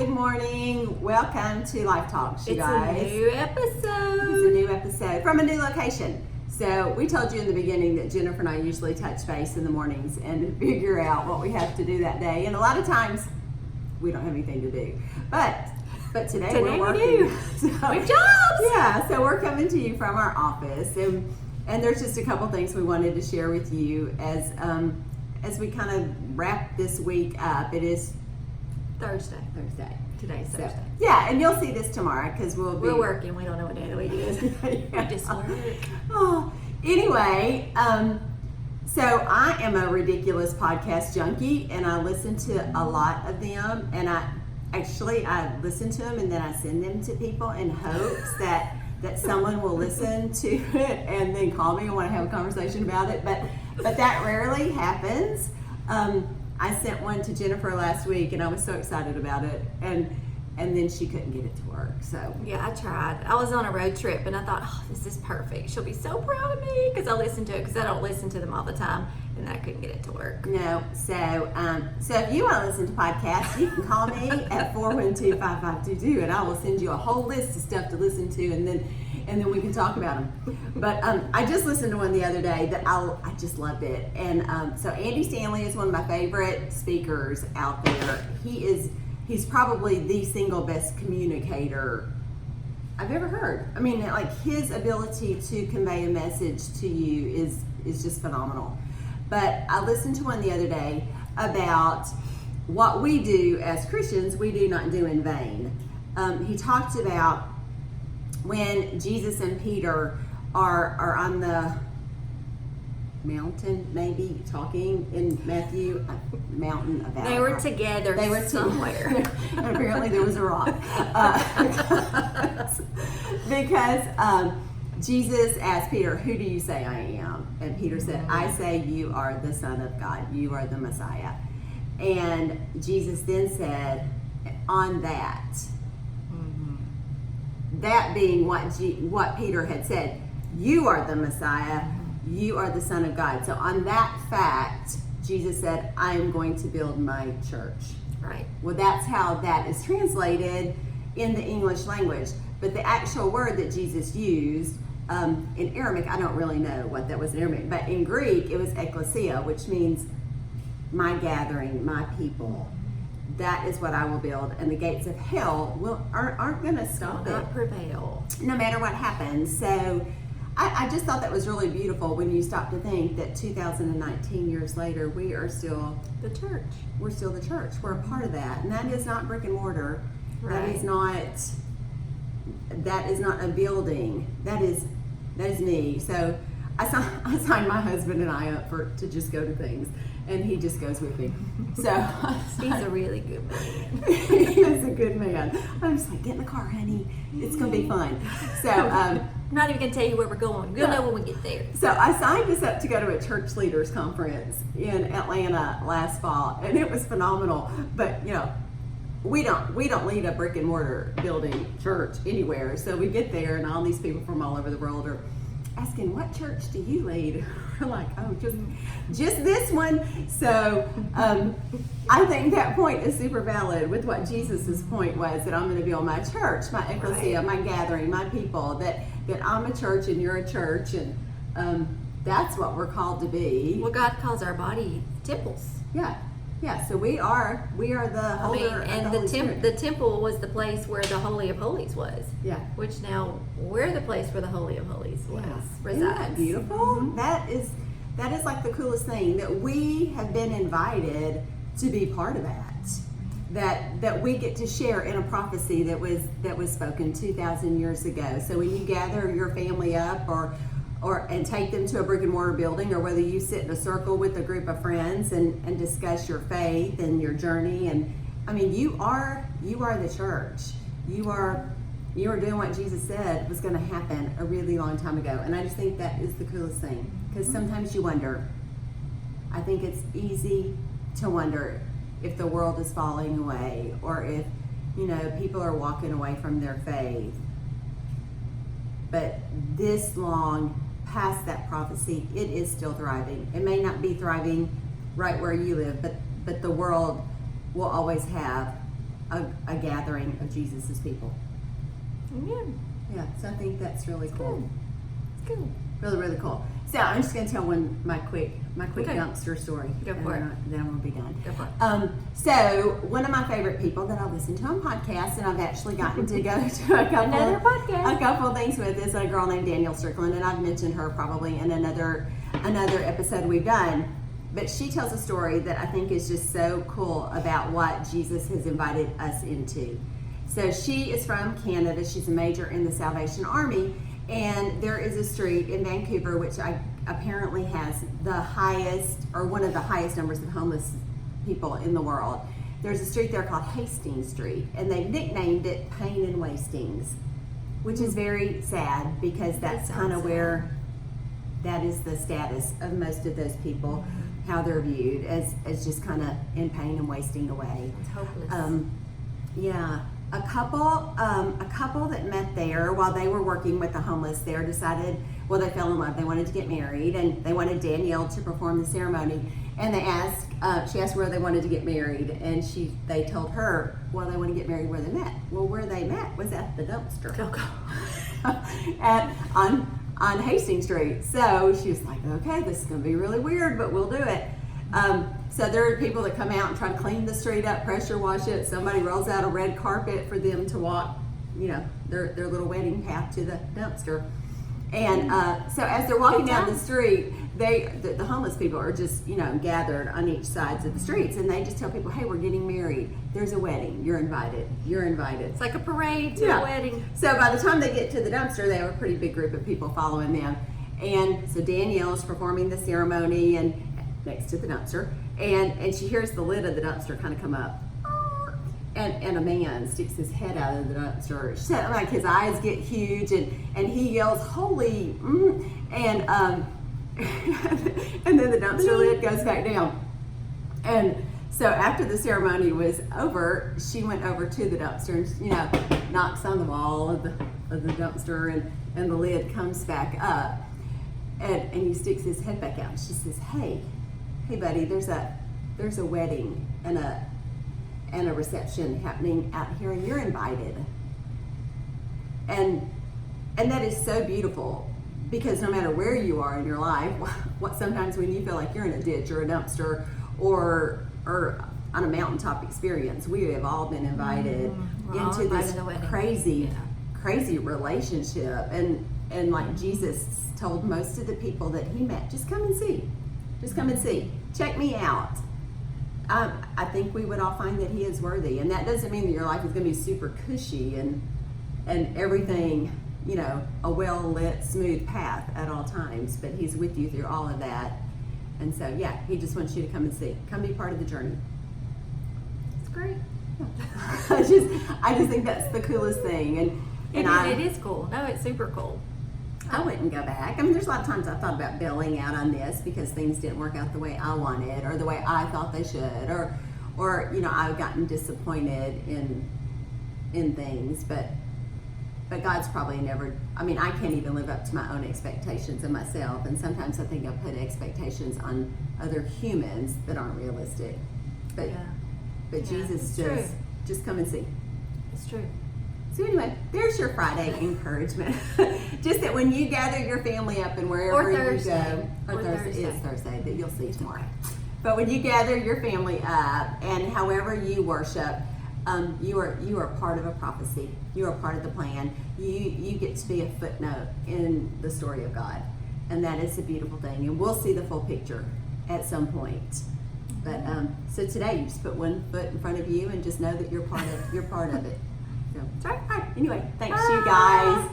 good morning. Welcome to Lifetalk, you guys. It's a new episode. It's a new episode from a new location. So we told you in the beginning that Jennifer and I usually touch base in the mornings and figure out what we have to do that day. And a lot of times we don't have anything to do. But today we're working. We do. So, we have jobs. Yeah, so we're coming to you from our office. And there's just a couple things we wanted to share with you as we kind of wrap this week up. It is Thursday. Today's So, Thursday. yeah, and you'll see this tomorrow because We're working. We don't know what day of the week it is. Yeah. We just work. Oh, anyway, so I am a ridiculous podcast junkie, and I listen to a lot of them. And I listen to them, and then I send them to people in hopes that someone will listen to it and then call me and want to have a conversation about it. But that rarely happens. I sent one to Jennifer last week, and I was so excited about it, and then she couldn't get it to work. So Yeah, I tried. I was on a road trip, and I thought, oh, this is perfect. She'll be so proud of me because I listened to it because I don't listen to them all the time, and I couldn't get it to work. no, so if you want to listen to podcasts, you can call me at 412-5522, and I will send you a whole list of stuff to listen to, and then we can talk about them. But I just listened to one the other day that I just loved it. And so Andy Stanley is one of my favorite speakers out there. He's probably the single best communicator I've ever heard. I mean, like, his ability to convey a message to you is just phenomenal. But I listened to one the other day about what we do as Christians, we do not do in vain. He talked about when Jesus and Peter are on the mountain, maybe talking in Matthew, mountain about. They were together. They were somewhere. And apparently there was a rock. Because Jesus asked Peter, "Who do you say I am?" And Peter said, "I say you are the Son of God. You are the Messiah." And Jesus then said, on that, that being what Peter had said, you are the Messiah, you are the Son of God. So on that fact, Jesus said, I am going to build my church. Right. Well, that's how that is translated in the English language. But the actual word that Jesus used in Aramaic, I don't really know what that was in Aramaic, but in Greek, it was ekklesia, which means my gathering, my people. That is what I will build, and the gates of hell aren't going to stop it. Not prevail. No matter what happens. So I just thought that was really beautiful when you stop to think that 2019 years later, we are still the church. We're still the church. We're a part of that, and that is not brick and mortar. Right. That is not a building. That is me. So I signed my husband and I up to just go to things, and he just goes with me. So He's a really good man. He is a good man. I'm just like, get in the car, honey. It's gonna be fun. So I'm not even gonna tell you where we're going. We'll know when we get there. So I signed us up to go to a church leaders conference in Atlanta last fall, and it was phenomenal. But we don't lead a brick and mortar building church anywhere. So we get there, and all these people from all over the world are asking, what church do you lead? We're like, oh, just this one. So I think that point is super valid with what Jesus's point was, that I'm going to build my church, my ecclesia, Right. my gathering, my people, that I'm a church and you're a church, and that's what we're called to be. Well, God calls our body temples. Yeah, so we are the holder of the Holy Spirit. The temple was the place where the Holy of Holies was. Yeah. Which now we're the place where the Holy of Holies resides. Isn't that beautiful? Mm-hmm. That is like the coolest thing, that we have been invited to be part of that we get to share in a prophecy that was spoken 2,000 years ago. So when you gather your family up and take them to a brick and mortar building, or whether you sit in a circle with a group of friends and discuss your faith and your journey, and I mean, you are the church. You are doing what Jesus said was going to happen a really long time ago. And I just think that is the coolest thing, because sometimes you wonder. I think it's easy to wonder if the world is falling away, or if people are walking away from their faith. But this long past that prophecy, it is still thriving. It may not be thriving right where you live, but the world will always have a gathering of Jesus's people. Amen. Yeah, so I think that's really cool. It's good. Really, really cool. So I'm just going to tell my quick Okay. dumpster story. Go for it. Then I'm going to be done. Go for it. So one of my favorite people that I listen to on podcasts, and I've actually gotten to go to Another podcast. a couple of things with, is a girl named Danielle Strickland, and I've mentioned her probably in another episode we've done. But she tells a story that I think is just so cool about what Jesus has invited us into. So she is from Canada. She's a major in the Salvation Army. And there is a street in Vancouver which apparently has the highest, or one of the highest numbers of homeless people in the world. There's a street there called Hastings Street, and they've nicknamed it Pain and Wastings, which is very sad because that's kind of where that is the status of most of those people, how they're viewed as just kind of in pain and wasting away. It's hopeless. Yeah. A couple that met there while they were working with the homeless there decided, well, they fell in love. They wanted to get married, and they wanted Danielle to perform the ceremony. And she asked where they wanted to get married, and they told her, well, they want to get married where they met. Well, where they met was at the dumpster on Hastings Street. So she was like, okay, this is going to be really weird, but we'll do it. So there are people that come out and try to clean the street up, pressure wash it. Somebody rolls out a red carpet for them to walk, their little wedding path to the dumpster. And so as they're walking down the street, the homeless people are just, gathered on each sides of the streets, and they just tell people, hey, we're getting married. There's a wedding. You're invited. You're invited. It's like a parade to a wedding. So by the time they get to the dumpster, they have a pretty big group of people following them. And so Danielle's performing the ceremony and next to the dumpster, and she hears the lid of the dumpster kind of come up, and a man sticks his head out of the dumpster. She said, like, his eyes get huge, and he yells, holy, and and then the dumpster lid goes back down. And so after the ceremony was over, she went over to the dumpster and knocks on the wall of the dumpster, and the lid comes back up, and he sticks his head back out, and she says, hey buddy, there's a wedding and a reception happening out here, and you're invited. And that is so beautiful, because no matter where you are in your life, sometimes when you feel like you're in a ditch or a dumpster or on a mountaintop experience, we have all been invited into this crazy relationship, and like Jesus told most of the people that he met, just come and see, check me out. I think we would all find that he is worthy, and that doesn't mean that your life is going to be super cushy and everything, a well-lit, smooth path at all times, but he's with you through all of that. And so, yeah, he just wants you to come and see, come be part of the journey. It's great. I just think that's the coolest thing, and it is cool. No, it's super cool. I wouldn't go back. I mean, there's a lot of times I thought about bailing out on this because things didn't work out the way I wanted or the way I thought they should, or I've gotten disappointed in things, but God's probably never, I mean, I can't even live up to my own expectations of myself, and sometimes I think I put expectations on other humans that aren't realistic. But Jesus says, just come and see. It's true. So anyway, there's your Friday encouragement. Just that when you gather your family up and wherever you go, or Thursday, it's Thursday that you'll see tomorrow. But when you gather your family up and however you worship, you are part of a prophecy. You are part of the plan. You get to be a footnote in the story of God, and that is a beautiful thing. And we'll see the full picture at some point. But so today, you just put one foot in front of you and just know that you're part of it. So, all right. Anyway, thanks you guys.